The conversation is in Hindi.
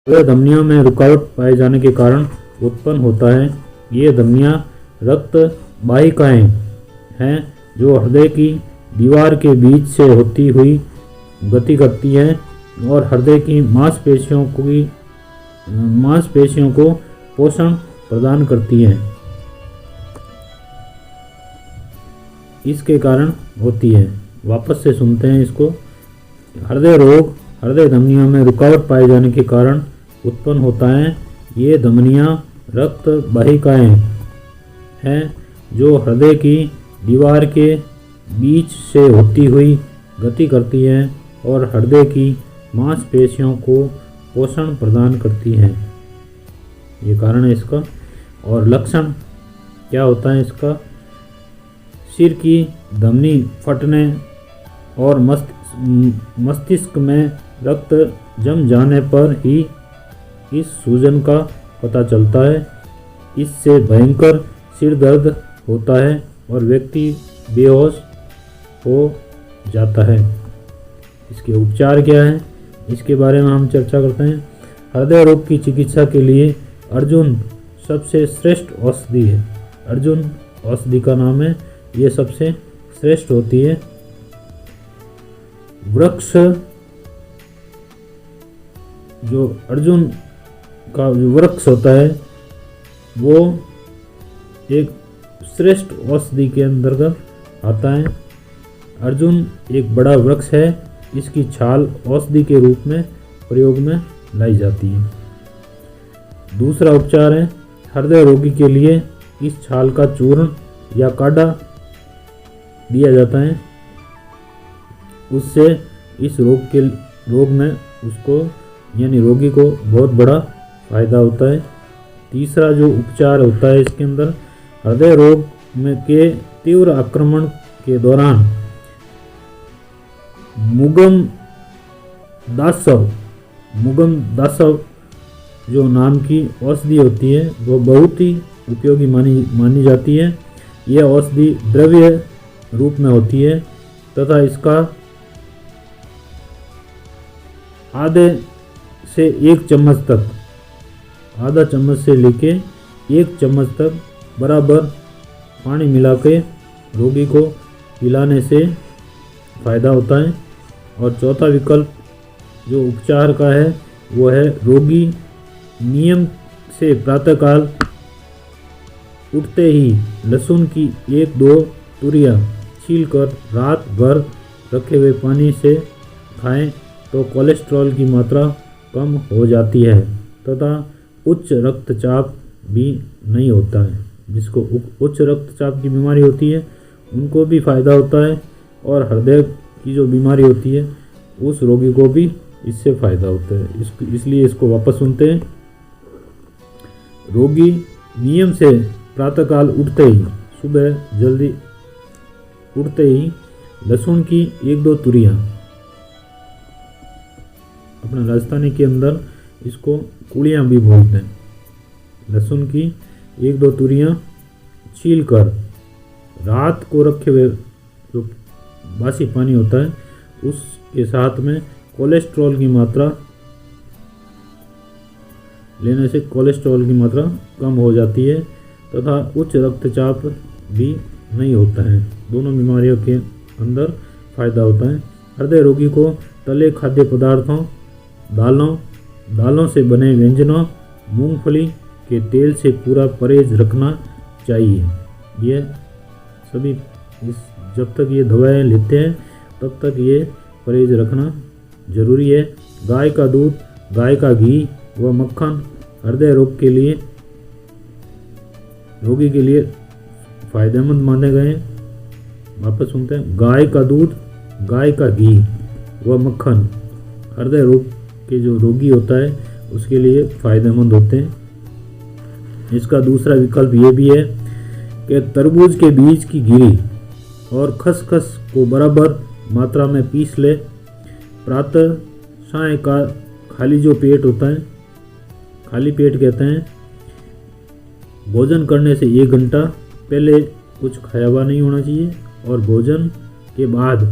हृदय धमनियों में रुकावट पाए जाने के कारण उत्पन्न होता है। ये धमनियाँ रक्त वाहिकाएँ हैं जो हृदय की दीवार के बीच से होती हुई गति करती हैं और हृदय की मांसपेशियों को पोषण प्रदान करती हैं। इसके कारण होती है। वापस से सुनते हैं इसको। हृदय रोग हृदय धमनियों में रुकावट पाए जाने के कारण उत्पन्न होता है। ये धमनियाँ रक्त वाहिकाएँ हैं जो हृदय की दीवार के बीच से होती हुई गति करती हैं और हृदय की मांसपेशियों को पोषण प्रदान करती हैं। ये कारण है इसका। और लक्षण क्या होता है इसका? सिर की धमनी फटने और मस्तिष्क में रक्त जम जाने पर ही इस सूजन का पता चलता है। इससे भयंकर सिर दर्द होता है और व्यक्ति बेहोश हो जाता है। इसके उपचार क्या है, इसके बारे में हम चर्चा करते हैं। हृदय रोग की चिकित्सा के लिए अर्जुन सबसे श्रेष्ठ औषधि है। अर्जुन औषधि का नाम है, ये सबसे श्रेष्ठ होती है। वृक्ष जो अर्जुन का जो वृक्ष होता है वो एक श्रेष्ठ औषधि के अंतर्गत आता है। अर्जुन एक बड़ा वृक्ष है। इसकी छाल औषधि के रूप में प्रयोग में लाई जाती है। दूसरा उपचार है, हृदय रोगी के लिए इस छाल का चूर्ण या काढ़ा दिया जाता है। उससे इस रोग में उसको यानी रोगी को बहुत बड़ा फायदा होता है। तीसरा जो उपचार होता है इसके अंदर, हृदय रोग में के तीव्र आक्रमण के दौरान मुगम दासव जो नाम की औषधि होती है वो बहुत ही उपयोगी मानी जाती है। यह औषधि द्रव्य रूप में होती है तथा इसका आधे से 1 चम्मच तक, आधा चम्मच से लेके 1 चम्मच तक बराबर पानी मिला के रोगी को पिलाने से फ़ायदा होता है। और चौथा विकल्प जो उपचार का है वो है, रोगी नियम से प्रातःकाल उठते ही लहसुन की 1-2 तुरियां छीलकर रात भर रखे हुए पानी से खाएं तो कोलेस्ट्रॉल की मात्रा कम हो जाती है तथा उच्च रक्तचाप भी नहीं होता है। जिसको उच्च रक्तचाप की बीमारी होती है उनको भी फ़ायदा होता है और हृदय की जो बीमारी होती है उस रोगी को भी इससे फ़ायदा होता है। इसलिए इसको वापस सुनते हैं। रोगी नियम से प्रातःकाल उठते ही, सुबह जल्दी उठते ही लहसुन की 1-2 तुरियां, अपने राजस्थानी के अंदर इसको कुड़ियाँ भी बोलते हैं, लहसुन की 1-2 तुरियां छील कर रात को रखे हुए जो बासी पानी होता है उसके साथ में कोलेस्ट्रॉल की मात्रा लेने से कोलेस्ट्रॉल की मात्रा कम हो जाती है तथा उच्च रक्तचाप भी नहीं होता है। दोनों बीमारियों के अंदर फ़ायदा होता है। हृदय रोगी को तले खाद्य पदार्थों, दालों से बने व्यंजनों, मूंगफली के तेल से पूरा परहेज रखना चाहिए। ये सभी जब तक ये दवाएं लेते हैं तब तक ये परहेज रखना जरूरी है। गाय का दूध, गाय का घी व मक्खन हृदय रोग के लिए रोगी के लिए फ़ायदेमंद माने गए हैं। वापस सुनते हैं। गाय का दूध, गाय का घी व मक्खन हृदय रोग के जो रोगी होता है उसके लिए फ़ायदेमंद होते हैं। इसका दूसरा विकल्प ये भी है कि तरबूज के बीज की गिरी और खसखस को बराबर मात्रा में पीस ले। प्रातः साय का खाली जो पेट होता है, खाली पेट कहते हैं, भोजन करने से 1 घंटा पहले कुछ खाया हुआ नहीं होना चाहिए और भोजन के बाद